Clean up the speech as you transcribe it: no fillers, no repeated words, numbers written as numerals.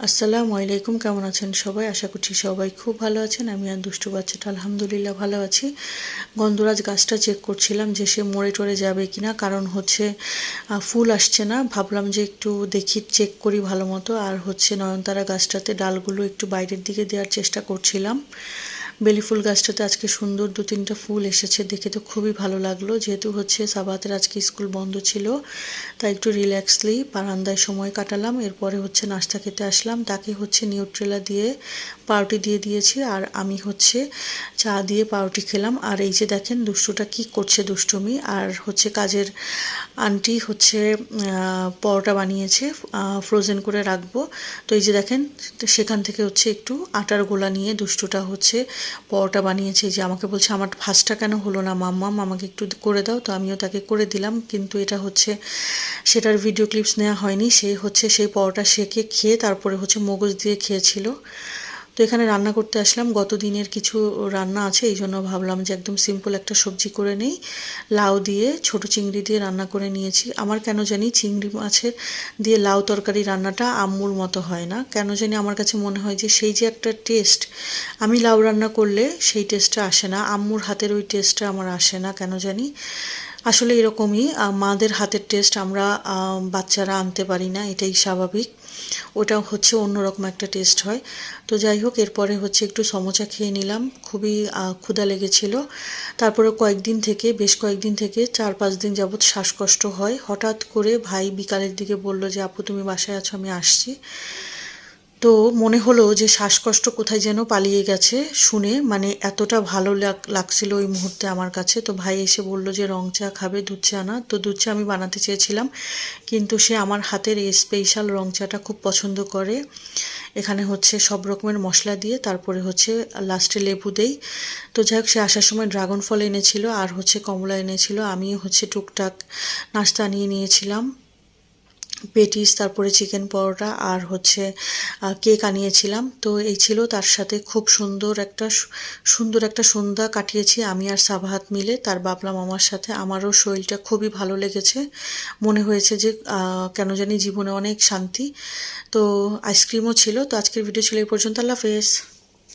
আসসালামু আলাইকুম, কেমন আছেন সবাই? আশা করছি সবাই খুব ভালো আছেন। আমি আর দুষ্টু বাচ্চাটা আলহামদুলিল্লাহ ভালো আছি। গন্ধরাজ গাছটা চেক করছিলাম যে সে মরে টরে যাবে কিনা, কারণ হচ্ছে ফুল আসছে না। ভাবলাম যে একটু দেখি, চেক করি ভালো মতো। আর হচ্ছে নয়নতারা গাছটাতে ডালগুলো একটু বাইরের দিকে দেওয়ার চেষ্টা করছিলাম। বেলি ফুল গাছটাতে আজকে সুন্দর 2-3টা ফুল এসেছে, দেখে তো খুবই ভালো লাগলো। যেহেতু হচ্ছে সাবাতের আজকে স্কুল বন্ধ ছিল, তাই একটু রিল্যাক্সলি বারান্দায় সময় কাটালাম। এরপরে হচ্ছে নাস্তা খেতে আসলাম। তাকে হচ্ছে নিউট্রেলা দিয়ে পাউরুটি দিয়ে দিয়েছি, আর আমি হচ্ছে চা দিয়ে পাউরুটি খেলাম। আর এই যে দেখেন দুষ্টুটা কি করছে, দুষ্টুমি। আর হচ্ছে কাজের আন্টি হচ্ছে পরোটা বানিয়েছে, ফ্রোজেন করে রাখবো। তো এই যে দেখেন, সেখান থেকে হচ্ছে একটু আটার গোলা নিয়ে দুষ্টুটা হচ্ছে পরোটা বানিয়েছে। যে আমাকে বলছে আমার ভাজটা কেন হলো না মাম্মাম, আমাকে একটু করে দাও। তো আমিও তাকে করে দিলাম, কিন্তু এটা হচ্ছে সেটার ভিডিও ক্লিপস নেওয়া হয়নি। সে হচ্ছে সেই পরোটা সেকে খেয়ে তারপরে হচ্ছে মগজ দিয়ে খেয়েছিল। তো এখানে রান্না করতে আসলাম, গত দিনের কিছু রান্না আছে, এই জন্য ভাবলাম যে একদম সিম্পল একটা সবজি করে নেই। লাউ দিয়ে, ছোট চিংড়ি দিয়ে রান্না করে নিয়েছি। আমার কেন জানি চিংড়ি মাছের দিয়ে লাউ তরকারি রান্নাটা আম্মুর মতো হয় না, কেন জানি আমার কাছে মনে হয় যে সেই যে একটা টেস্ট, আমি লাউ রান্না করলে সেই টেস্টটা আসে না, আম্মুর হাতের ওই টেস্টটা আমার আসে না কেন জানি। আসলে এরকমই, মাদের হাতের টেস্ট আমরা বাচ্চারা আনতে পারি না, এটাই স্বাভাবিক। ওটা হচ্ছে অন্যরকম একটা টেস্ট হয়। তো যাই হোক, এরপরে হচ্ছে একটু সমোচা খেয়ে নিলাম, খুবই ক্ষুধা লেগেছিল। তারপরে বেশ কয়েকদিন থেকে 4-5 দিন যাবৎ শ্বাসকষ্ট হয়। হঠাৎ করে ভাই বিকালের দিকে বলল যে আপু তুমি বাসায় আছো, আমি আসছি। তো মনে হলো যে শ্বাসকষ্ট কোথায় যেন পালিয়ে গেছে শুনে, মানে এতটা ভালো লাগছিল ওই মুহূর্তে আমার কাছে। তো ভাই এসে বলল যে রং চা খাবে, দুধ চা না। তো দুধ চা আমি বানাতে চেয়েছিলাম, কিন্তু সে আমার হাতের এই স্পেশাল রং চাটা খুব পছন্দ করে। এখানে হচ্ছে সব রকমের মশলা দিয়ে তারপরে হচ্ছে লাস্টে লেবু দেই। তো যাই হোক, সে আসার সময় ড্রাগন ফল এনেছিল আর হচ্ছে কমলা এনেছিল। আমি হচ্ছে টুকটাক নাস্তা নিয়ে নিয়েছিলাম, পেটিস, তারপরে চিকেন পরোটা আর হচ্ছে কেক আনিয়েছিলাম। তো এই ছিল, তার সাথে খুব সুন্দর একটা সন্ধ্যা কাটিয়েছি আমি আর সাবাহাত মিলে। তার ভাবলাম আমার সাথে, আমারও শরীরটা খুবই ভালো লেগেছে। মনে হয়েছে যে কেন জানি জীবনে অনেক শান্তি। তো আইসক্রিমও ছিল। তো আজকের ভিডিও ছিল এই পর্যন্ত। আল্লাহ হাফেজ।